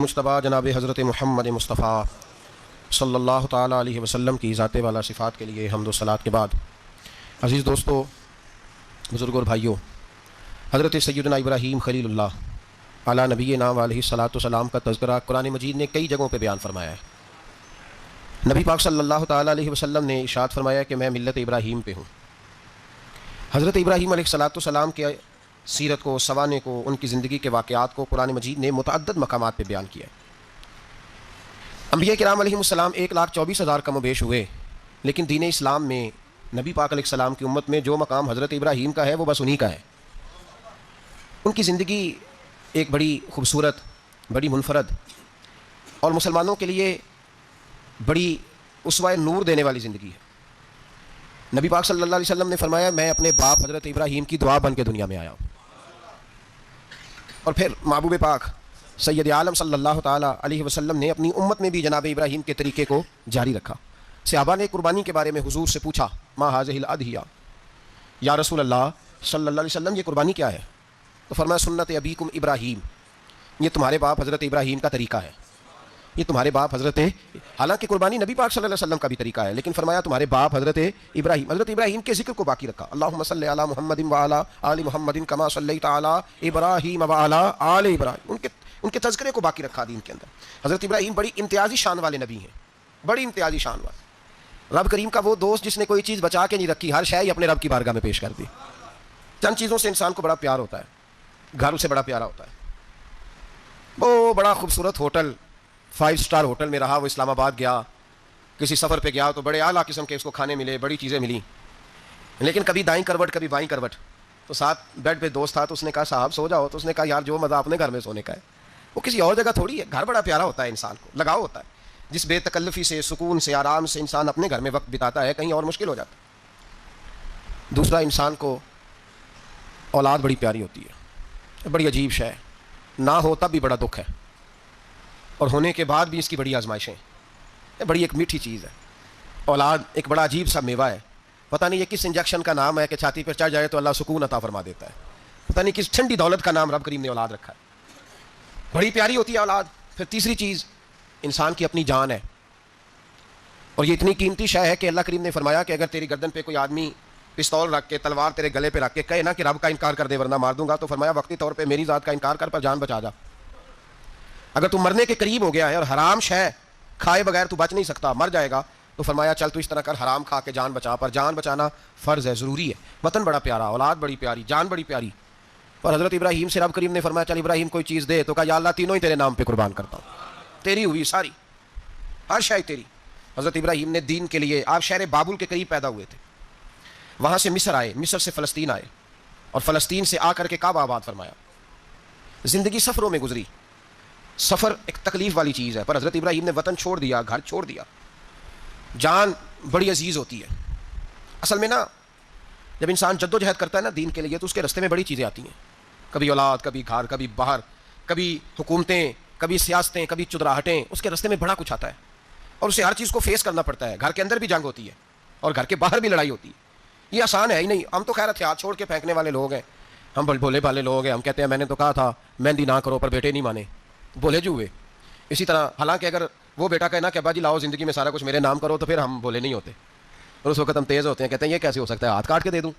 مجتبیٰ جناب حضرت محمد مصطفیٰ صلی اللہ تعالیٰ علیہ وسلم کی ذات والا صفات کے لیے حمد و صلات کے بعد، عزیز دوستو، بزرگوں اور بھائیوں، حضرت سیدنا ابراہیم خلیل اللہ علی نبینا علیہ الصلاۃ والسلام کا تذکرہ قرآن مجید نے کئی جگہوں پہ بیان فرمایا ہے۔ نبی پاک صلی اللہ تعالیٰ علیہ وسلم نے ارشاد فرمایا کہ میں ملت ابراہیم پہ ہوں۔ حضرت ابراہیم علیہ الصلاۃ والسلام کے سیرت کو، سوانے کو، ان کی زندگی کے واقعات کو قرآن مجید نے متعدد مقامات پہ بیان کیا ہے۔ انبیاء کرام علیہ السلام 1,24,000 کم و بیش ہوئے، لیکن دین اسلام میں نبی پاک علیہ السلام کی امت میں جو مقام حضرت ابراہیم کا ہے وہ بس انہی کا ہے۔ ان کی زندگی ایک بڑی خوبصورت، بڑی منفرد اور مسلمانوں کے لیے بڑی اسوہ نور دینے والی زندگی ہے۔ نبی پاک صلی اللہ علیہ وسلم نے فرمایا میں اپنے باپ حضرت ابراہیم کی دعا بن کے دنیا میں آیا ہوں۔ اور پھر محبوب پاک سید عالم صلی اللہ تعالیٰ علیہ وسلم نے اپنی امت میں بھی جناب ابراہیم کے طریقے کو جاری رکھا۔ صحابہ نے قربانی کے بارے میں حضور سے پوچھا، ما ھذہ الاضحیہ، یا رسول اللہ صلی اللہ علیہ وسلم یہ قربانی کیا ہے؟ تو فرمایا سنت ابیکم ابراہیم، یہ تمہارے باپ حضرت ابراہیم کا طریقہ ہے، یہ تمہارے باپ حالانکہ قربانی نبی پاک صلی اللہ علیہ وسلم کا بھی طریقہ ہے، لیکن فرمایا تمہارے باپ حضرت ابراہیم کے ذکر کو باقی رکھا۔ اللہم صلی علی محمد وعلی آل محمد کما صلیت علی ابراہیم وعلی آل ابراہیم، ان کے تذکرے کو باقی رکھا دین کے اندر۔ حضرت ابراہیم بڑی امتیازی شان والے نبی ہیں، بڑی امتیازی شان والے۔ رب کریم کا وہ دوست جس نے کوئی چیز بچا کے نہیں رکھی، ہر شے ہی اپنے رب کی بارگاہ میں پیش کر دی۔ چند چیزوں سے انسان کو بڑا پیار ہوتا ہے، گھر اسے بڑا پیارا ہوتا ہے۔ وہ بڑا خوبصورت ہوٹل، 5 اسٹار ہوٹل میں رہا، وہ اسلام آباد گیا، کسی سفر پہ گیا تو بڑے اعلیٰ قسم کے اس کو کھانے ملے، بڑی چیزیں ملیں، لیکن کبھی دائیں کروٹ کبھی بائیں کروٹ۔ تو ساتھ بیڈ پہ دوست تھا تو اس نے کہا صاحب سو جاؤ، تو اس نے کہا یار جو مزہ اپنے گھر میں سونے کا ہے وہ کسی اور جگہ تھوڑی ہے۔ گھر بڑا پیارا ہوتا ہے، انسان کو لگاؤ ہوتا ہے، جس بے تکلفی سے، سکون سے، آرام سے انسان اپنے گھر میں وقت بتاتا ہے، کہیں اور مشکل ہو جاتا ہے۔ دوسرا، انسان کو اولاد بڑی پیاری ہوتی ہے، بڑی عجیب شے ہے، نہ ہو تب بھی بڑا دکھ ہے، اور ہونے کے بعد بھی اس کی بڑی آزمائشیں، یہ بڑی ایک میٹھی چیز ہے۔ اولاد ایک بڑا عجیب سا میوہ ہے، پتہ نہیں یہ کس انجیکشن کا نام ہے کہ چھاتی پر چڑھ جائے تو اللہ سکون عطا فرما دیتا ہے، پتہ نہیں کس ٹھنڈی دولت کا نام رب کریم نے اولاد رکھا ہے، بڑی پیاری ہوتی ہے اولاد۔ پھر تیسری چیز انسان کی اپنی جان ہے، اور یہ اتنی قیمتی شے ہے کہ اللہ کریم نے فرمایا کہ اگر تیری گردن پہ کوئی آدمی پستول رکھ کے، تلوار تیرے گلے پہ رکھ کے کہے نا کہ رب کا انکار کر دے ورنہ مار دوں گا، تو فرمایا وقتی طور پہ میری ذات کا انکار کر پر جان بچا جا۔ اگر تو مرنے کے قریب ہو گیا ہے اور حرام شے کھائے بغیر تو بچ نہیں سکتا، مر جائے گا، تو فرمایا چل تو اس طرح کر، حرام کھا کے جان بچا، پر جان بچانا فرض ہے، ضروری ہے۔ وطن بڑا پیارا، اولاد بڑی پیاری، جان بڑی پیاری۔ اور حضرت ابراہیم سے رب کریم نے فرمایا چل ابراہیم کوئی چیز دے، تو کہا یا اللہ تینوں ہی تیرے نام پہ قربان کرتا ہوں، تیری ہوئی ساری، ہر شے تیری۔ حضرت ابراہیم نے دین کے لیے، آپ شہر بابل کے قریب پیدا ہوئے تھے، وہاں سے مصر آئے، مصر سے فلسطین آئے، اور فلسطین سے آ کر کے کعبہ آباد فرمایا۔ زندگی سفروں میں گزری، سفر ایک تکلیف والی چیز ہے، پر حضرت ابراہیم نے وطن چھوڑ دیا، گھر چھوڑ دیا۔ جان بڑی عزیز ہوتی ہے اصل میں نا، جب انسان جد و جہد کرتا ہے نا دین کے لیے تو اس کے رستے میں بڑی چیزیں آتی ہیں، کبھی اولاد، کبھی گھر، کبھی باہر، کبھی حکومتیں، کبھی سیاستیں، کبھی چدراہٹیں، اس کے رستے میں بڑا کچھ آتا ہے، اور اسے ہر چیز کو فیس کرنا پڑتا ہے۔ گھر کے اندر بھی جنگ ہوتی ہے اور گھر کے باہر بھی لڑائی ہوتی ہے، یہ آسان ہے ہی نہیں۔ ہم تو خیر ہتھیار چھوڑ کے پھینکنے والے لوگ ہیں، ہم بھولے بھالے لوگ ہیں، ہم کہتے ہیں میں نے تو کہا تھا مہندی نہ کرو، پر بیٹے نہیں مانے، بولے جو ہوئے۔ اسی طرح حالانکہ اگر وہ بیٹا کہنا کہ ابا جی لاؤ زندگی میں سارا کچھ میرے نام کرو، تو پھر ہم بولے نہیں ہوتے، اور اس وقت ہم تیز ہوتے ہیں، کہتے ہیں یہ کیسے ہو سکتا ہے، ہاتھ کاٹ کے دے دوں،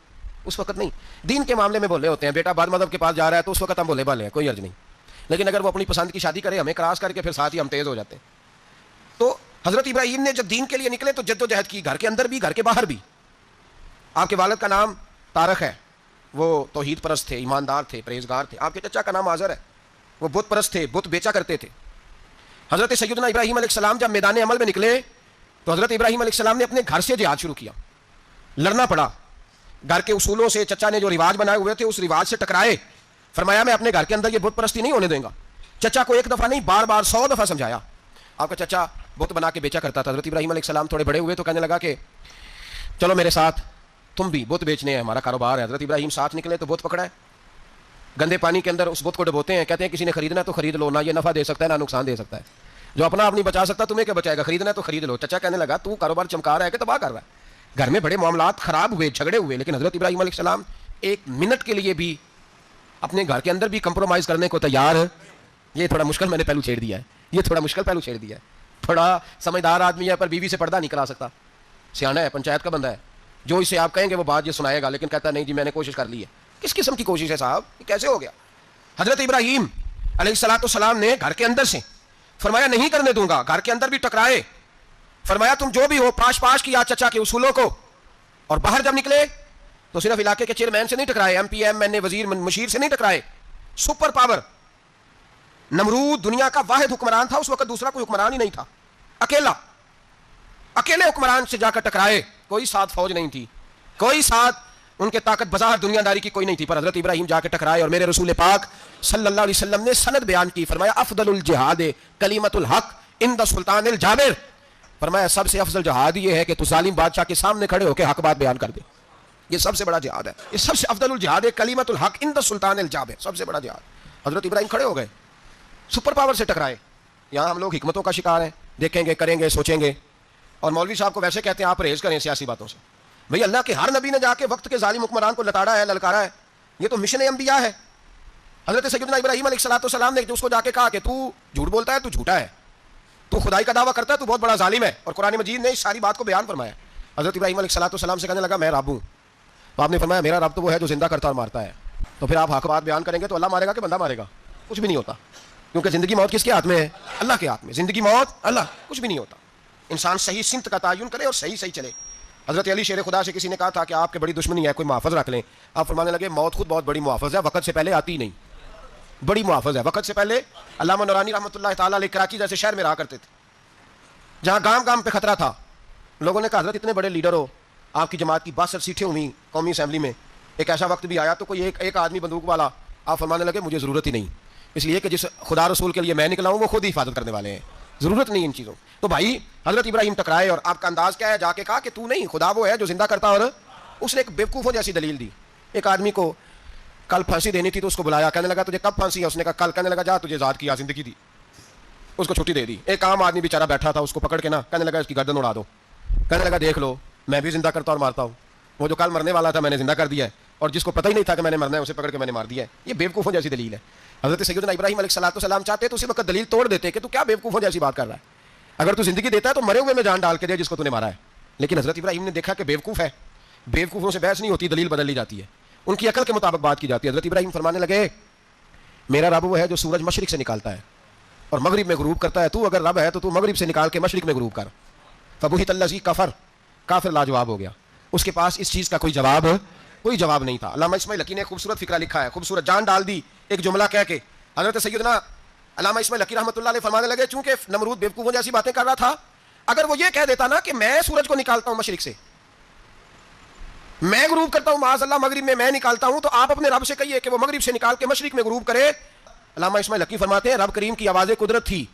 اس وقت نہیں۔ دین کے معاملے میں بولے ہوتے ہیں، بیٹا بعد مذہب کے پاس جا رہا ہے تو اس وقت ہم بولے بالے ہیں، کوئی عرض نہیں، لیکن اگر وہ اپنی پسند کی شادی کرے ہمیں کراس کر کے، پھر ساتھ ہی ہم تیز ہو جاتے ہیں۔ تو حضرت ابراہیم نے جب دین کے لیے نکلے تو جد و جہد کی، گھر کے اندر بھی گھر کے باہر بھی۔ آپ کے والد کا نام طارق ہے، وہ توحید پرست تھے، ایماندار تھے، پرہیزگار تھے۔ آپ کے چچا کا نام آزر ہے، وہ بت پرست تھے، بت بیچا کرتے تھے۔ حضرت سیدنا ابراہیم علیہ السلام جب میدان عمل میں نکلے تو حضرت ابراہیم علیہ السلام نے اپنے گھر سے جہاد شروع کیا، لڑنا پڑا، گھر کے اصولوں سے، چچا نے جو رواج بنائے ہوئے تھے اس رواج سے ٹکرائے۔ فرمایا میں اپنے گھر کے اندر یہ بت پرستی نہیں ہونے دوں گا۔ چچا کو ایک دفعہ نہیں بار بار 100 دفعہ سمجھایا۔ آپ کا چچا بت بنا کے بیچا کرتا تھا۔ حضرت ابراہیم علیہ السلام تھوڑے بڑے ہوئے تو کہنے لگا کہ چلو میرے ساتھ، تم بھی بت بیچنے ہیں، ہمارا کاروبار ہے۔ حضرت ابراہیم ساتھ نکلے تو بت پکڑا ہے، گندے پانی کے اندر اس بت کو ڈبوتے ہیں، کہتے ہیں کسی نے خریدنا تو خرید لو، نہ یہ نفع دے سکتا ہے نہ نقصان دے سکتا ہے، جو اپنا آپ نہیں بچا سکتا تمہیں کیا بچائے گا، خریدنا ہے تو خرید لو۔ چچا کہنے لگا تو کاروبار چمکا رہا ہے کہ تباہ کر رہا ہے۔ گھر میں بڑے معاملات خراب ہوئے، جھگڑے ہوئے، لیکن حضرت ابراہیم علیہ السلام ایک منٹ کے لیے بھی اپنے گھر کے اندر بھی کمپرومائز کرنے کو تیار یہ تھوڑا مشکل میں نے پہلو چھیڑ دیا ہے، یہ تھوڑا مشکل پہلو چھیڑ دیا ہے. تھوڑا سمجھدار آدمی ہے پر بیوی سے پردہ نہیں کرا سکتا، سیانا ہے، پنچایت کا بندہ ہے، جو اسے آپ کہیں گے وہ بات یہ سنائے گا، لیکن کہتا نہیں جی میں نے کوشش کر لی ہے. کس قسم کی کوشش ہے صاحب، یہ کیسے ہو گیا؟ حضرت ابراہیم علیہ الصلوۃ والسلام نے گھر کے اندر سے فرمایا نہیں کرنے دوں گا، گھر کے اندر بھی ٹکرائے، فرمایا تم جو بھی ہو پاش پاش کیا چچا کے اصولوں کو، اور باہر جب نکلے تو صرف علاقے کے چیئرمین سے نہیں ٹکرائے، ایم پی ایم این اے وزیر مشیر سے نہیں ٹکرائے، سپر پاور نمرود دنیا کا واحد حکمران تھا اس وقت، دوسرا کوئی حکمران ہی نہیں تھا، اکیلے حکمران سے جا کر ٹکرائے، کوئی ساتھ فوج نہیں تھی، کوئی ساتھ ان کے طاقت بظاہر دنیا داری کی کوئی نہیں تھی، پر حضرت ابراہیم جا کے ٹکرائے. اور میرے رسول پاک صلی اللہ علیہ وسلم نے سند بیان کی، فرمایا افضل الجہاد کلمۃ الحق عند سلطان الجابر، فرمایا سب سے افضل جہاد یہ ہے کہ تو ظالم بادشاہ کے سامنے کھڑے ہو کے حق بات بیان کر دے، یہ سب سے بڑا جہاد ہے، یہ سب سے افضل الجہاد کلمۃ الحق عند سلطان الجابر، سب سے بڑا جہاد. حضرت ابراہیم کھڑے ہو گئے، سپر پاور سے ٹکرائے. یہاں ہم لوگ حکمتوں کا شکار ہیں، دیکھیں گے کریں گے سوچیں گے، اور مولوی صاحب کو ویسے کہتے ہیں آپ پرہیز کریں سیاسی باتوں سے. بھئی اللہ کے ہر نبی نے جا کے وقت کے ظالم حکمران کو لتاڑا ہے، للکارا ہے، یہ تو مشن انبیاء ہے. حضرت سیدنا ابراہیم علیہ الصلوۃ والسلام نے اس کو جا کے کہا کہ تو جھوٹ بولتا ہے، تو جھوٹا ہے، تو خدائی کا دعویٰ کرتا ہے، تو بہت بڑا ظالم ہے، اور قرآن مجید نے اس ساری بات کو بیان فرمایا. حضرت ابراہیم علیہ الصلوۃ والسلام سے کہنے لگا میں رب ہوں، تو آپ نے فرمایا میرا رب تو وہ ہے جو زندہ کرتا اور مارتا ہے. تو پھر آپ حق بات بیان کریں گے تو اللہ مارے گا کہ بندہ مارے گا؟ کچھ بھی نہیں ہوتا، کیونکہ زندگی موت کس کے ہاتھ میں ہے؟ اللہ کے ہاتھ میں. زندگی موت اللہ، کچھ بھی نہیں ہوتا. انسان صحیح سمت کا تعین کرے اور صحیح چلے. حضرت علی شیر خدا سے کسی نے کہا تھا کہ آپ کے بڑی دشمنی ہے، کوئی محافظ رکھ لیں. آپ فرمانے لگے موت خود بہت بڑی محافظ ہے، وقت سے پہلے آتی ہی نہیں، بڑی محافظ ہے وقت سے پہلے. علامہ نورانی رحمۃ اللہ تعالیٰ علیہ کراچی جیسے شہر میں رہا کرتے تھے جہاں گام گام پہ خطرہ تھا. لوگوں نے کہا حضرت اتنے بڑے لیڈر ہو، آپ کی جماعت کی 62 سیٹیں ہوئی قومی اسمبلی میں، ایک ایسا وقت بھی آیا تو کوئی ایک آدمی بندوق والا. آپ فرمانے لگے مجھے ضرورت ہی نہیں، اس لیے کہ جس خدا رسول کے لیے میں نکلا ہوں وہ خود ہی حفاظت کرنے والے ہیں، ضرورت نہیں ان چیزوں. تو بھائی حضرت ابراہیم ٹکرائے، اور آپ کا انداز کیا ہے؟ جا کے کہا کہ تو نہیں، خدا وہ ہے جو زندہ کرتا. اور اس نے ایک بیوقوفوں جیسی دلیل دی. ایک آدمی کو کل پھانسی دینی تھی تو اس کو بلایا، کہنے لگا تجھے کب پھانسی ہے؟ اس نے کہا کل. کہنے لگا جا تجھے آزاد کیا، زندگی دی، اس کو چھٹی دے دی. ایک عام آدمی بیچارہ بیٹھا تھا، اس کو پکڑ کے نا کہنے لگا اس کی گردن اڑا دو. کہنے لگا دیکھ لو میں بھی زندہ کرتا اور مارتا ہوں، وہ جو کل مرنے والا تھا میں نے زندہ کر دیا ہے، اور جس کو پتہ ہی نہیں تھا کہ میں نے مرنا ہے اسے پکڑ کے میں نے مار دیا ہے. یہ بیوقوفوں جیسی دلیل ہے. حضرت سیدنا ابراہیم علیہ الصلوۃ والسلام چاہتے تو اسی وقت دلیل توڑ دیتے کہ تو کیا بیوقوفوں جیسی بات کر رہا ہے، اگر تو زندگی دیتا ہے تو مرے ہوئے میں جان ڈال کے دے جس کو تو نے مارا ہے. لیکن حضرت ابراہیم نے دیکھا کہ بیوقوف ہے، بیوقوفوں سے بحث نہیں ہوتی، دلیل بدل لی جاتی ہے، ان کی عقل کے مطابق بات کی جاتی ہے. حضرت ابراہیم فرمانے لگے میرا رب وہ ہے جو سورج مشرق سے نکالتا ہے اور مغرب میں غروب کرتا ہے، تو اگر رب ہے تو مغرب سے نکال کے مشرق میں غروب کر. فبہت الذی کفر، کافر لاجواب ہو گیا، اس کے پاس اس چیز کا کوئی جواب نہیں تھا. علامہ اسماعیل حقی نے خوبصورت فقرہ لکھا ہے، خوبصورت جان ڈال دی ایک جملہ کہہ کے. حضرت سیدنا علامہ اسماعیل حقی رحمۃ اللہ علیہ فرمانے لگے چونکہ نمرود بیوقوفوں جیسی باتیں کر رہا تھا، اگر وہ یہ کہہ دیتا نا کہ میں سورج کو نکالتا ہوں مشرق سے، میں غروب کرتا ہوں معاذ اللہ مغرب میں نکالتا ہوں، تو آپ اپنے رب سے کہیے کہ وہ مغرب سے نکال کے مشرق میں غروب کرے. علامہ اسماعیل حقی فرماتے ہیں رب کریم کی آواز قدرت تھی،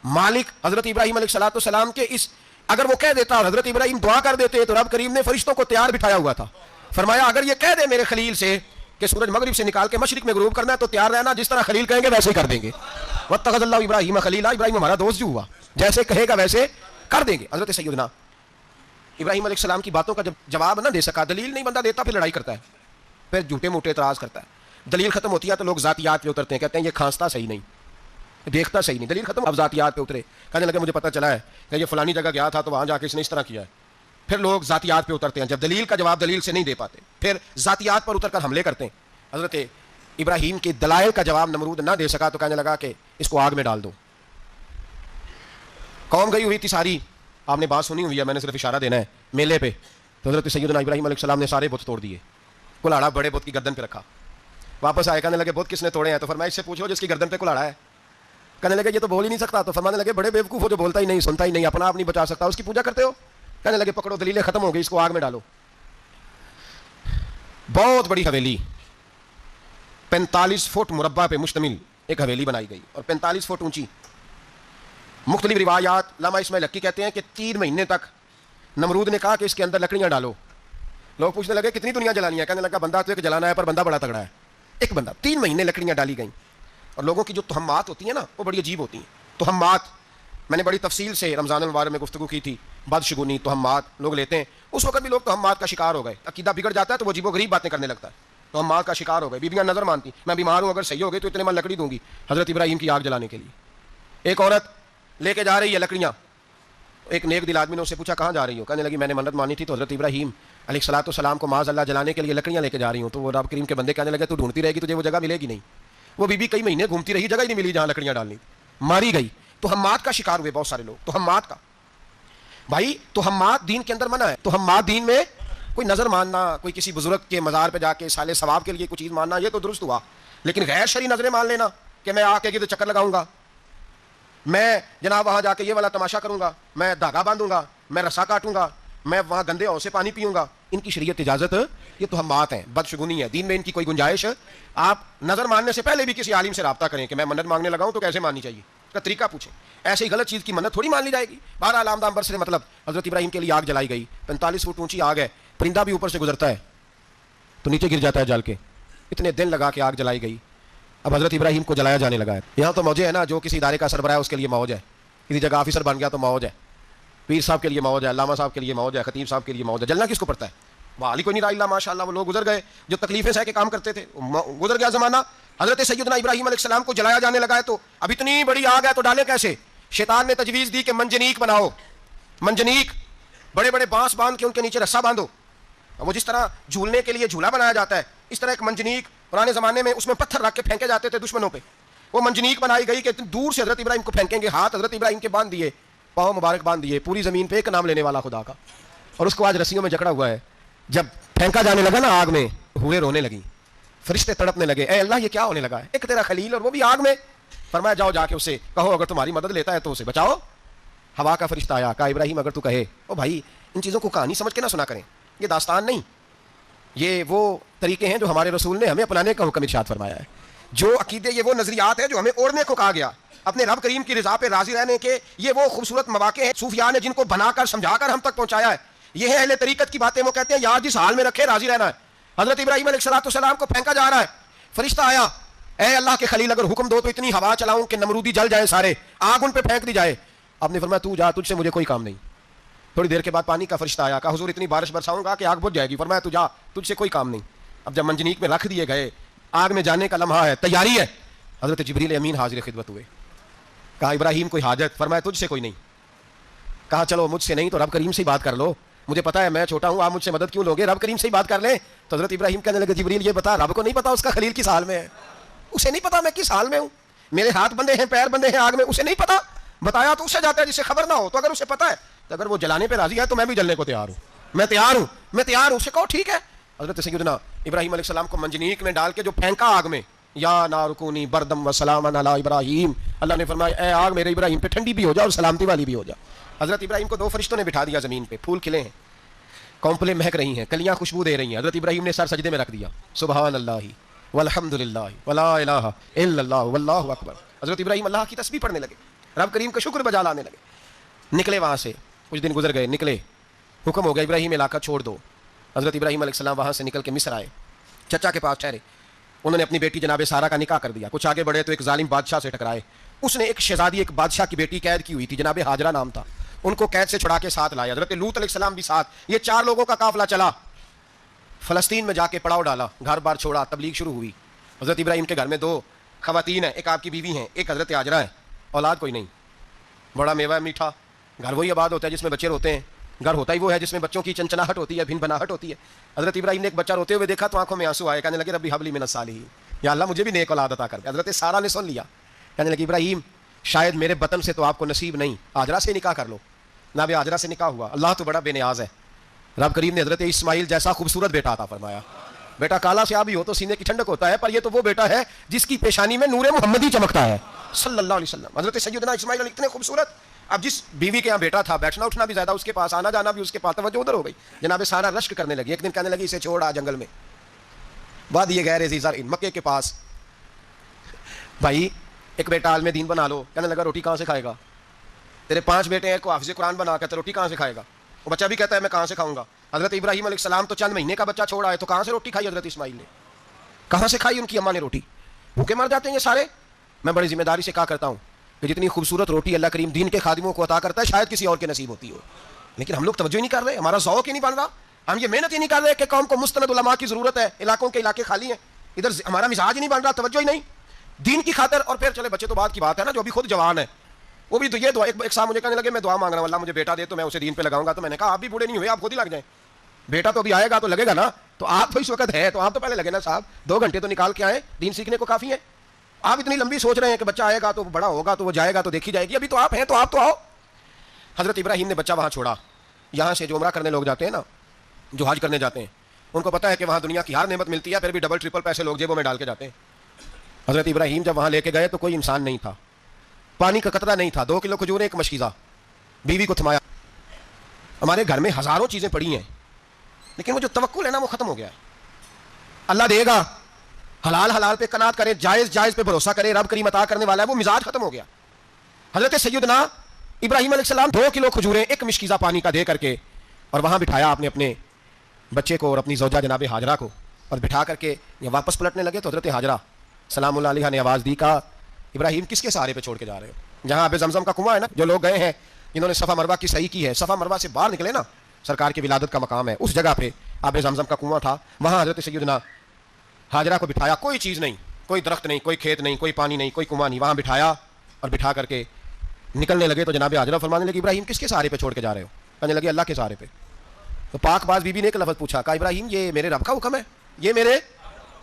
مالک حضرت ابراہیم علیہ الصلوۃ والسلام کے اس، اگر وہ کہہ دیتا اور حضرت ابراہیم دعا کر دیتے تو رب کریم نے فرشتوں کو تیار بٹھایا ہوا تھا. فرمایا اگر یہ کہہ دے میرے خلیل سے کہ سورج مغرب سے نکال کے مشرق میں غروب کرنا ہے تو تیار رہنا، جس طرح خلیل کہیں گے ویسے ہی کر دیں گے. واتخذ اللہ ابراہیم خلیلا، ابراہیم ہمارا دوست جو ہوا، جیسے کہے گا ویسے کر دیں گے. حضرت سیدنا ابراہیم علیہ السلام کی باتوں کا جب جواب نہ دے سکا، دلیل نہیں بندہ دیتا، پھر لڑائی کرتا ہے، پھر جھوٹے موٹے اعتراض کرتا ہے. دلیل ختم ہوتی ہے تو لوگ ذاتیات پہ اترتے ہیں، کہتے ہیں یہ کھانستا صحیح نہیں، دیکھتا صحیح نہیں. دلیل ختم، اب ذاتیات پہ اترے، کہنے لگے مجھے پتہ چلا ہے کہ یہ فلانی جگہ گیا تھا تو وہاں جا کے اس نے اس طرح کیا ہے. پھر لوگ ذاتیات پہ اترتے ہیں، جب دلیل کا جواب دلیل سے نہیں دے پاتے پھر ذاتیات پر اتر کر حملے کرتے ہیں. حضرت ابراہیم کے دلائل کا جواب نمرود نہ دے سکا تو کہنے لگا کہ اس کو آگ میں ڈال دو. قوم گئی ہوئی تھی ساری، آپ نے بات سنی ہوئی ہے، میں نے صرف اشارہ دینا ہے، میلے پہ. تو حضرت سیدنا ابراہیم علیہ السلام نے سارے بت توڑ دیے، کلاڑا بڑے بت کی گردن پہ رکھا. واپس آئے، کہنے لگے بت کس نے توڑے ہیں؟ تو فرمایا اس سے پوچھ لو جس کی گردن پہ کلاڑا ہے. کہنے لگے یہ تو بول ہی نہیں سکتا. تو فرمانے لگے بڑے بیوقوف ہو جو بولتا ہی نہیں، سنتا ہی نہیں، اپنا آپ نہیں بچا سکتا، اس کی پوجا کرتے ہو. کہنے لگے پکڑو دلیلیں ختم ہو گئی، اس کو آگ میں ڈالو. بہت بڑی حویلی 45 فٹ مربع پہ مشتمل ایک حویلی بنائی گئی اور 45 فٹ اونچی. مختلف روایات، علامہ اسماعیل حقی کہتے ہیں کہ 3 مہینے تک نمرود نے کہا کہ اس کے اندر لکڑیاں ڈالو. لوگ پوچھنے لگے کتنی دنیا جلانی ہے؟ کہنے لگا بندہ تو ایک جلانا ہے پر بندہ بڑا تگڑا ہے، ایک بندہ. 3 مہینے لکڑیاں ڈالی گئیں. اور لوگوں کی جو تہمات ہوتی ہیں نا وہ بڑی عجیب ہوتی ہیں. تہمات میں نے بڑی تفصیل سے رمضان المبارک میں گفتگو کی تھی. بدشگونی، تہمات لوگ لیتے ہیں. اس وقت بھی لوگ تہمات کا شکار ہو گئے، عقیدہ بگڑ جاتا ہے تو وہ عجیب و غریب باتیں کرنے لگتا ہے. تو ہم مات کا شکار ہو گئے. بیویاں نظر مانتی, میں بیمار ہوں اگر صحیح ہو گئی تو اتنے من لکڑی دوں گی حضرت ابراہیم کی آگ جلانے کے لیے. ایک عورت لے کے جا رہی ہے لکڑیاں, ایک نیک دل آدمی نے اس سے پوچھا کہاں جا رہی ہو؟ کہنے لگی میں نے منت مانی تھی تو حضرت ابراہیم علیہ الصلوۃ والسلام کو معاذ اللہ جلانے کے لیے لکڑیاں لے کے جا رہی ہوں. تو وہ رب کریم کے بندے کہنے لگے تو ڈھونڈتی رہے گی تجھے وہ جگہ ملے گی نہیں. وہ بی بی کئی مہینے گھومتی رہی, جگہ ہی نہیں ملی جہاں لکڑیاں ڈالنی, ماری گئی. تو ہم مات کا شکار ہوئے بہت سارے لوگ. تو ہم مات کا بھائی, تو ہم مات دین کے اندر منع ہے. تو ہم مات دین میں کوئی نظر ماننا, کوئی کسی بزرگ کے مزار پہ جا کے سالے ثواب کے لیے کوئی چیز ماننا, یہ تو درست ہوا. لیکن غیر شرعی نظریں مان لینا کہ میں آ کے تو چکر لگاؤں گا, میں جناب وہاں جا کے یہ والا تماشا کروں گا, میں دھاگا باندھوں گا, میں رسا کاٹوں گا, میں وہاں گندے ہو سے پانی پیوں گا, ان کی شریعت اجازت, یہ تو ہم مات ہیں, بدشگونی ہے. دین میں ان کی کوئی گنجائش. آپ نظر ماننے سے پہلے بھی کسی عالم سے رابطہ کریں کہ میں منت مانگنے لگاؤں تو کیسے ماننی چاہیے, اس کا طریقہ پوچھیں. ایسے ہی غلط چیز کی منت تھوڑی مان لی جائے گی. بہرحال آمدام برسر مطلب حضرت ابراہیم کے لیے آگ جلائی گئی. 45 فٹ اونچی آگ ہے, پرندہ بھی اوپر سے گزرتا ہے تو نیچے گر جاتا ہے جل کے. اتنے دن لگا کے آگ جلائی گئی. اب حضرت ابراہیم کو جلایا جانے لگا ہے. یہاں تو موجیں ہے نا, جو کسی ادارے کا سربراہ ہے اس کے لیے موج ہے, کسی جگہ آفیسر بن گیا تو موج ہے, پیر صاحب کے لیے موج ہے, علامہ صاحب کے لیے موج ہے, خطیب صاحب کے لیے موج ہے. جلنا کس کو پڑتا ہے؟ وہ علی کوئی نہیں رہا ماشاء اللہ, وہ لوگ گزر گئے جو تکلیفیں سہ کے کام کرتے تھے, گزر گیا زمانہ. حضرت سیدنا ابراہیم علیہ السلام کو جلایا جانے لگا ہے تو اب اتنی بڑی آگ ہے تو ڈالیں کیسے؟ شیطان نے تجویز دی کہ منجنیق بناؤ, منجنیق, بڑے بڑے بانس باندھ کے ان کے نیچے رسا باندھو. وہ جس طرح جھولنے کے لیے جھولا بنایا جاتا ہے اس طرح ایک منجنیق پرانے زمانے میں اس میں پتھر رکھ کے پھینکے جاتے تھے دشمنوں پہ. وہ منجنیق بنائی گئی کہ دور سے حضرت ابراہیم کو پھینکیں گے. ہاتھ حضرت ابراہیم کے باندھ دیے, پاؤں مبارک باندھ دیے, پوری زمین پہ ایک نام لینے والا خدا کا, اور اس کو آج رسیوں میں جکڑا ہوا ہے. جب پھینکا جانے لگا نا آگ میں, ہوئے رونے لگی, فرشتے تڑپنے لگے, اے اللہ یہ کیا ہونے لگا ہے, ایک تیرا خلیل اور وہ بھی آگ میں. فرمایا جاؤ جا کے اسے کہو اگر تمہاری مدد لیتا ہے تو اسے بچاؤ. ہوا کا فرشتہ آیا, کہا ابراہیم اگر تو کہے. او بھائی ان چیزوں کو کہانی سمجھ کے نہ سنا کریں, یہ داستان نہیں, یہ وہ طریقے ہیں جو ہمارے رسول نے ہمیں اپنانے کا حکم ارشاد فرمایا ہے. جو عقیدے, یہ وہ نظریات ہیں جو ہمیں اوڑھنے کو کہا گیا اپنے رب کریم کی رضا پہ راضی رہنے کے. یہ وہ خوبصورت مواقع ہیں صوفیاء نے جن کو بنا کر سمجھا کر ہم تک پہنچایا ہے. یہ ہے اہل طریقت کی باتیں. وہ کہتے ہیں یار جس حال میں رکھے راضی رہنا ہے. حضرت ابراہیم علیہ السلام کو پھینکا جا رہا ہے, فرشتہ آیا, اے اللہ کے خلیل اگر حکم دو تو اتنی ہوا چلاؤں کہ نمرودی جل جائیں سارے, آگ ان پہ پھینک دی جائے. آپ نے فرمایا تو جا, تجھ سے مجھے کوئی کام نہیں. تھوڑی دیر کے بعد پانی کا فرشتہ آیا, کہا حضور اتنی بارش برساؤں گا کہ آگ بجھ جائے گی. فرمایا تو جا, تجھ سے کوئی کام نہیں. اب جب منجنیق میں رکھ دیے گئے, آگ میں جانے کا لمحہ ہے, تیاری ہے, حضرت جبریل امین حاضر خدمت ہوئے. کہا ابراہیم کوئی حاجت؟ فرمایا تجھ سے کوئی نہیں. کہا چلو مجھ سے نہیں تو رب کریم سے ہی بات کر لو, مجھے پتا ہے میں چھوٹا ہوں, آپ مجھ سے مدد کیوں لوگے, رب کریم سے ہی بات کر لیں. تو حضرت ابراہیم کہنے لگے جبریل یہ بتا, رب کو نہیں پتا اس کا خلیل کس حال میں ہے, اسے نہیں پتا میں کس حال میں ہوں, میرے ہاتھ بندے ہیں پیر بندے ہیں آگ میں, اسے نہیں پتا. بتایا تو اس سے جاتا ہے جس سے خبر نہ ہو. تو اگر اسے پتا ہے تو اگر وہ جلانے پہ راضی ہے تو میں بھی جلنے کو تیار ہوں, میں تیار ہوں, میں تیار ہوں. اسے کہو ٹھیک ہے. حضرت سیدنا ابراہیم علیہ السلام کو منجنیق میں ڈال کے جو پھینکا آگ میں, یا نارکونی بردم و سلام علی ابراہیم, اللہ نے فرمایا اے آگ میرے ابراہیم پہ ٹھنڈی بھی ہو جا اور سلامتی والی بھی ہو جا. حضرت ابراہیم کو 2 فرشتوں نے بٹھا دیا زمین پہ, پھول کھلے ہیں, کونپلیں مہک رہی ہیں, کلیاں خوشبو دے رہی ہیں. حضرت ابراہیم نے سر سجدے میں رکھ دیا, سبحان اللہ والحمد للہ ولا الہ الا اللہ واللہ اکبر. حضرت ابراہیم اللہ کی تسبیح پڑھنے لگے, رب کریم کا شکر بجا لانے لگے. نکلے وہاں سے, کچھ دن گزر گئے, نکلے, حکم ہو گیا ابراہیم علاقہ چھوڑ دو. حضرت ابراہیم علیہ السلام وہاں سے نکل کے مصر آئے, چچا کے پاس ٹھہرے. انہوں نے اپنی بیٹی جناب سارہ کا نکاح کر دیا. کچھ آگے بڑھے تو ایک ظالم بادشاہ سے ٹکرائے. اس نے ایک شہزادی, ایک بادشاہ کی بیٹی قید کی ہوئی تھی, جناب ہاجرہ نام تھا, ان کو قید سے چھڑا کے ساتھ لائے. حضرت لوط علیہ السلام بھی ساتھ. یہ 4 لوگوں کا قافلہ چلا, فلسطین میں جا کے پڑاؤ ڈالا, گھر بار چھوڑا, تبلیغ شروع ہوئی. حضرت ابراہیم کے گھر میں 2 خواتین ہیں, ایک آپ کی بیوی ہیں, ایک حضرت ہاجرہ ہے. اولاد کوئی نہیں, بڑا میوہ میٹھا. گھر وہی آباد ہوتا ہے جس میں بچے روتے ہیں, گھر ہوتا ہی وہ ہے جس میں بچوں کی چنچناہٹ ہوتی ہے, بھن بناہٹ ہوتی ہے. حضرت ابراہیم نے ایک بچہ روتے ہوئے دیکھا تو آنکھوں میں آنسو آئے, کہنے لگے ربی حبلی من الصالحین, یا اللہ مجھے بھی نیک اولاد عطا کر دے. حضرت سارہ نے سن لیا, کہنے لگی ابراہیم شاید میرے بطن سے تو آپ کو نصیب نہیں, ہاجرہ سے نکاح کر لو. نہ بھی ہاجرہ سے نکاح ہوا. اللہ تو بڑا بے نیاز ہے, رب کریم نے حضرت اسماعیل جیسا خوبصورت بیٹا عطا فرمایا. بیٹا کالا سیاہ بھی ہو تو سینے کی ٹھنڈک ہوتا ہے, پر یہ تو وہ بیٹا ہے جس کی پیشانی میں نور محمدی چمکتا ہے صلی اللہ علیہ وسلم. حضرت سیدنا اسماعیل اتنے خوبصورت. اب جس بیوی کے یہاں بیٹا تھا, بیٹھنا اٹھنا بھی زیادہ اس کے پاس, آنا جانا بھی اس کے پاس, توجہ ادھر ہو گئی. جناب سارہ رشک کرنے لگی. ایک دن کہنے لگی اسے چھوڑ آ جنگل میں, وادی غیر ذی زرع مکے کے پاس. بھائی ایک بیٹا عالم دین بنا لو. کہنے لگا روٹی کہاں سے کھائے گا, تیرے 5 بیٹے ہیں, کو حافظ قرآن بنا کے روٹی کہاں سے کھائے گا. وہ بچہ بھی کہتا ہے میں کہاں سے کھاؤں گا. حضرت ابراہیم علیہ السلام تو چند مہینے کا بچہ چھوڑا ہے, تو کہاں سے روٹی کھائی حضرت اسماعیل نے, کہاں سے کھائی ان کی اماں نے روٹی. بھوکے مر جاتے ہیں یہ سارے. میں بڑی ذمہ داری سے کہا کرتا ہوں کہ جتنی خوبصورت روٹی اللہ کریم دین کے خادموں کو عطا کرتا ہے شاید کسی اور کے نصیب ہوتی ہو, لیکن ہم لوگ توجہ ہی نہیں کر رہے, ہمارا ذوق ہی نہیں بن رہا. ہم یہ محنت ہی نہیں کر رہے کہ قوم کو مستند علماء کی ضرورت ہے, علاقوں کے علاقے خالی ہیں, ادھر ہمارا مزاج ہی نہیں بن رہا, توجہ ہی نہیں دین کی خاطر. اور پھر چلے بچے تو بات کی بات ہے نا, جو ابھی خود جوان ہے وہ بھی تو یہ دعا, ایک صاحب مجھے کہنے لگے میں دعا مانگ رہا ہوں اللہ مجھے بیٹا دے تو میں اسے دین پہ لگاؤں گا. تو میں نے کہا آپ بھی بوڑھے نہیں ہوئے, آپ خود ہی لگ جائیں, بیٹا تو ابھی آئے گا تو لگے گا نا, تو آپ تو اس وقت ہے تو آپ تو پہلے لگے نا صاحب, 2 گھنٹے تو نکال کے آئے, دین سیکھنے کو کافی ہے. آپ اتنی لمبی سوچ رہے ہیں کہ بچہ آئے گا تو بڑا ہوگا تو وہ جائے گا تو دیکھی جائے گی, ابھی تو آپ ہیں تو آپ تو آؤ. حضرت ابراہیم نے بچہ وہاں چھوڑا. یہاں سے جو عمرہ کرنے لوگ جاتے ہیں نا, جو حج کرنے جاتے ہیں, ان کو پتا ہے کہ وہاں دنیا کی ہر نعمت ملتی ہے, پھر بھی ڈبل ٹرپل پیسے لوگ جیبوں میں ڈال کے جاتے ہیں. حضرت ابراہیم جب وہاں لے کے گئے تو کوئی انسان نہیں تھا, پانی کا قطرہ نہیں تھا, 2 کلو کھجوریں, 1 مشکیزہ, بیوی کو تھمایا. ہمارے گھر میں ہزاروں چیزیں پڑی ہیں لیکن وہ جو توکل ہے نا وہ ختم ہو گیا ہے. اللہ دے گا, حلال حلال پہ قناعت کرے, جائز جائز پہ بھروسہ کرے, رب کریم عطا کرنے والا ہے, وہ مزاج ختم ہو گیا. حضرت سیدنا ابراہیم علیہ السلام 2 کلو کھجوریں, 1 مشکیزہ پانی کا دے کر کے, اور وہاں بٹھایا آپ نے اپنے بچے کو اور اپنی زوجہ جناب ہاجرہ کو, اور بٹھا کر کے واپس پلٹنے لگے تو حضرت ہاجرہ سلام اللہ علیہ نے آواز دی, کہا ابراہیم کس کے سہارے پہ چھوڑ کے جا رہے ہو؟ جہاں آب زمزم کا کنواں ہے نا, جو لوگ گئے ہیں جنہوں نے صفا مروہ کی صحیح کی ہے, صفا مروہ سے باہر نکلے نا, سرکار کی ولادت کا مقام ہے, اس جگہ پہ آب زمزم کا کنواں تھا, وہاں حضرت سیدنا ہاجرہ کو بٹھایا, کوئی چیز نہیں, کوئی درخت نہیں, کوئی کھیت نہیں, کوئی پانی نہیں, کوئی کنواں نہیں, وہاں بٹھایا اور بٹھا کر کے نکلنے لگے تو جناب ہاجرہ فرمانے لگے ابراہیم کس کے سہارے پہ چھوڑ کے جا رہے ہو؟ کہنے لگے اللہ کے سہارے پہ. تو پاک باز بی بی نے ایک لفظ پوچھا, کہا ابراہیم یہ میرے رب کا حکم ہے, یہ میرے,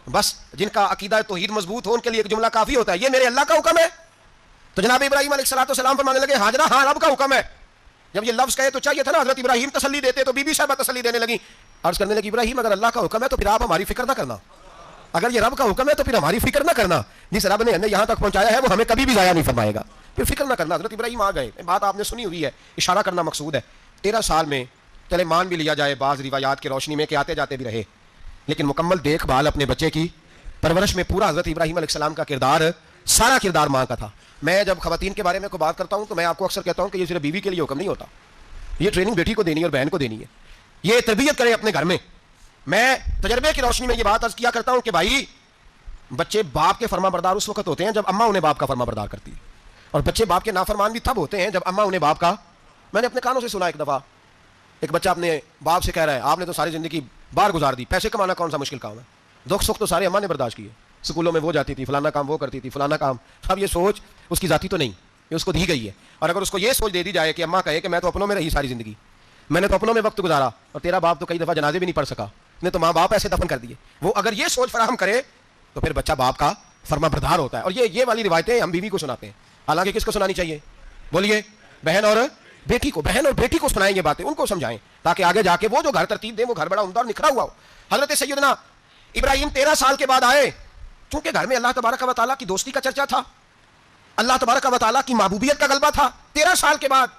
بس جن کا عقیدہ توحید مضبوط ہو ان کے لیے ایک جملہ کافی ہوتا ہے, یہ میرے اللہ کا حکم ہے. تو جناب ابراہیم علیہ السلام فرمانے لگے ہاجرہ ہاں رب کا حکم ہے. جب یہ لفظ کہے تو چاہیے تھا نا حضرت ابراہیم تسلی دیتے, تو بی بی صاحبہ تسلی دینے لگی, عرض کرنے لگی ابراہیم اگر اللہ کا حکم ہے تو پھر آپ ہماری فکر نہ کرنا, اگر یہ رب کا حکم ہے تو پھر ہماری فکر نہ کرنا, جس رب نے ہمیں یہاں تک پہنچایا ہے وہ ہمیں کبھی بھی ضائع نہیں فرمائے گا, پھر فکر نہ کرنا. حضرت ابراہیم آ گئے, بات آپ نے سنی ہوئی ہے, اشارہ کرنا مقصود ہے. 13 سال میں چلے مان بھی لیا جائے بعض روایات کی روشنی میں کہ آتے جاتے بھی رہے, لیکن مکمل دیکھ بھال اپنے بچے کی پرورش میں پورا حضرت ابراہیم علیہ السلام کا کردار, سارا کردار ماں کا تھا. میں جب خواتین کے بارے میں کوئی بات کرتا ہوں تو میں آپ کو اکثر کہتا ہوں کہ یہ صرف بیوی کے لیے حکم نہیں ہوتا, یہ ٹریننگ بیٹی کو دینی ہے اور بہن کو دینی ہے, یہ تربیت کرے اپنے گھر میں. میں تجربے کی روشنی میں یہ بات عرض کیا کرتا ہوں کہ بھائی بچے باپ کے فرما بردار اس وقت ہوتے ہیں جب اماں انہیں باپ کا فرما بردار کرتی ہے, اور بچے باپ کے نافرمان بھی تب ہوتے ہیں جب اماں انہیں باپ کا. میں نے اپنے کانوں سے سنا ایک دفعہ, ایک بچہ اپنے باپ سے کہہ رہا ہے آپ نے تو ساری زندگی باہر گزار دی, پیسے کمانا کون سا مشکل کام ہے, دکھ سکھ تو سارے اماں نے برداشت کیے, اسکولوں میں وہ جاتی تھی, فلانا کام وہ کرتی تھی, فلانا کام. اب یہ سوچ اس کی ذاتی تو نہیں, یہ اس کو دی گئی ہے, اور اگر اس کو یہ سوچ دے دی جائے کہ اماں کہے کہ میں تو اپنوں میں رہی ساری زندگی, میں نے تو اپنوں میں وقت گزارا, اور تیرا باپ تو کئی دفعہ جنازے بھی نہیں پڑھ سکا, نے تو ماں باپ ایسے دفن کر دیے, وہ اگر یہ سوچ فراہم کرے تو پھر بچہ باپ کا فرما بردار ہوتا ہے. اور یہ والی روایتیں ہم بیوی کو سناتے ہیں, حالانکہ کس کو سنانی چاہیے بولیے؟ بہن اور بیٹی کو, بہن اور بیٹی کو سنائیں یہ باتیں, ان کو سمجھائیں تاکہ آگے جا کے وہ جو گھر ترتیب دیں وہ گھر بڑا عمدہ اور نکھرا ہوا ہو. حضرت سیدنا ابراہیم 13 سال کے بعد آئے, چونکہ گھر میں اللہ تبارک و تعالیٰ کی دوستی کا چرچا تھا, اللہ تبارک و تعالیٰ کی محبوبیت کا غلبہ تھا. 13 سال کے بعد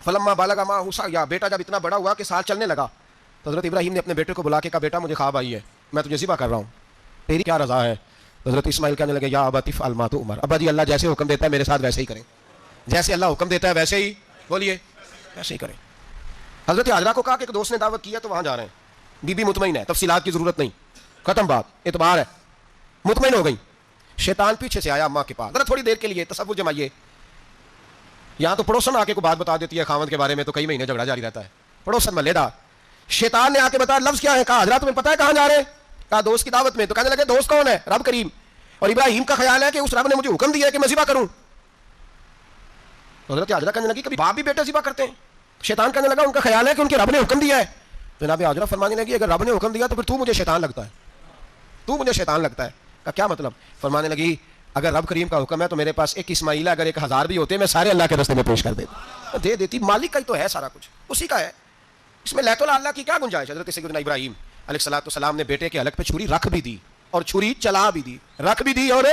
فلما بالغ معه السعی, بیٹا جب اتنا بڑا ہوا کہ سال چلنے لگا تو حضرت ابراہیم نے اپنے بیٹے کو بلا کے کہا بیٹا مجھے خواب آئی ہے, میں تجھے ذبح کر رہا ہوں, تیری کیا رضا ہے؟ حضرت اسماعیل کہنے لگے یا ابا افعل ما تؤمر, ابا جی اللہ جیسے حکم دیتا ہے میرے ساتھ ویسے ہی کریں, جیسے اللہ حکم دیتا ہے ویسے ہی بولیے ویسے ہی کریں. حضرت ہاجرہ کو کہا کہ ایک دوست نے دعوت کی ہے تو وہاں جا رہے ہیں, بی بی مطمئن ہے, تفصیلات کی ضرورت نہیں, ختم بات, اعتبار ہے, مطمئن ہو گئی. شیطان پیچھے سے آیا اماں کے پاس, ذرا تھوڑی دیر کے لیے تصور جمائیے, یہاں تو پڑوسن آ کے کوئی بات بتا دیتی ہے خاوند کے بارے میں تو کئی مہینے جھگڑا جاری رہتا ہے, پڑوسن محلے دار. شیطان نے آ کے بتایا لفظ کیا ہے, کہا حضرت تمہیں پتا ہے کہاں جا رہے ہیں؟ کہا دوست کی دعوت میں. تو کہنے لگے دوست کون ہے؟ رب کریم, اور ابراہیم کا خیال ہے کہ اس رب نے مجھے حکم دیا ہے کہ میں ذبح کروں. تو حضرت ہاجرہ کہنے لگی کبھی باپ بھی بیٹا ذبح کرتے ہیں؟ شیطان کہنے لگا ان کا خیال ہے کہ ان کے رب نے حکم دیا ہے. جناب ہاجرہ فرمانے لگی اگر رب نے حکم دیا تو پھر تو مجھے شیطان لگتا ہے, تو مجھے شیطان لگتا ہے. کا کیا مطلب؟ فرمانے لگی اگر رب کریم کا حکم ہے تو میرے پاس 1 اسماعیل ہے, اگر 1000 بھی ہوتے میں سارے اللہ کے راستے میں پیش کر دیتا, دے دیتی, مالک کا ہی تو ہے سارا کچھ, اسی کا ہے, اس میں لیت اللہ کی کیا گنجائش. حضرت سیدنا ابراہیم علیہ السلام نے بیٹے کے حلق پہ چھری رکھ بھی دی اور چھری چلا بھی دی, رکھ بھی دی, اور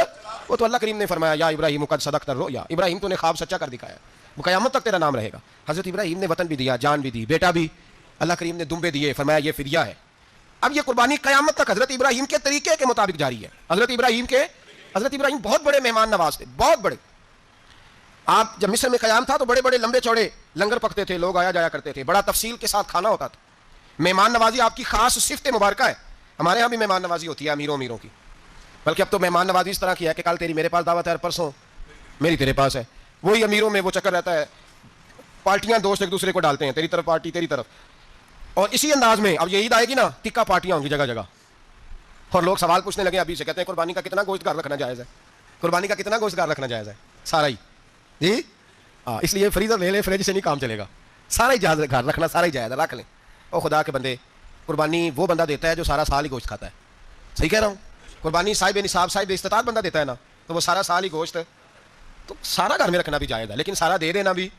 وہ تو اللہ کریم نے فرمایا یا ابراہیم قد صدقت الرؤیا, ابراہیم تو نے خواب سچا کر دکھایا, وہ قیامت تک تیرا نام رہے گا. حضرت ابراہیم نے وطن بھی دیا, جان بھی دی, بیٹا بھی, اللہ کریم نے دمبے دیے, فرمایا یہ فدیہ ہے. اب یہ قربانی قیامت تک حضرت ابراہیم کے طریقے کے مطابق جاری ہے. حضرت ابراہیم بہت بڑے مہمان نواز تھے, بہت بڑے. آپ جب مصر میں قیام تھا تو بڑے بڑے لمبے چوڑے لنگر پکتے تھے, لوگ آیا جایا کرتے تھے, بڑا تفصیل کے ساتھ کھانا ہوتا تھا. مہمان نوازی آپ کی خاص صفت مبارکہ ہے. ہمارے ہاں بھی مہمان نوازی ہوتی ہے امیروں کی, بلکہ اب تو مہمان نوازی اس طرح کی ہے کہ کل تیری میرے پاس دعوت ہے, پرسوں میری تیرے پاس ہے. وہی امیروں میں وہ چکر رہتا ہے, پارٹیاں دوست ایک دوسرے کو ڈالتے ہیں, تیری طرف پارٹی, تیری طرف. اور اسی انداز میں اب یہ عید آئے گی نا، ٹکا پارٹیاں ہوں گی جگہ جگہ، اور لوگ سوال پوچھنے لگے ابھی سے، کہتے ہیں قربانی کا کتنا گوشت گھر رکھنا جائز ہے، قربانی کا کتنا گوشت گھر رکھنا جائز ہے؟ سارا ہی جی ہاں، اس لیے فریزر لے لیں، فریج سے نہیں کام چلے گا، سارا ہی جائز گھر رکھنا، سارا ہی جائز ہے، رکھ لیں۔ اور خدا کے بندے، قربانی وہ بندہ دیتا ہے جو سارا سال ہی گوشت کھاتا ہے، صحیح کہہ رہا ہوں؟ قربانی صاحب نصاب، صاحب استطاعت بندہ دیتا ہے نا، تو وہ سارا سال ہی گوشت، تو سارا گھر میں رکھنا بھی جائز ہے، لیکن سارا دے دینا بھی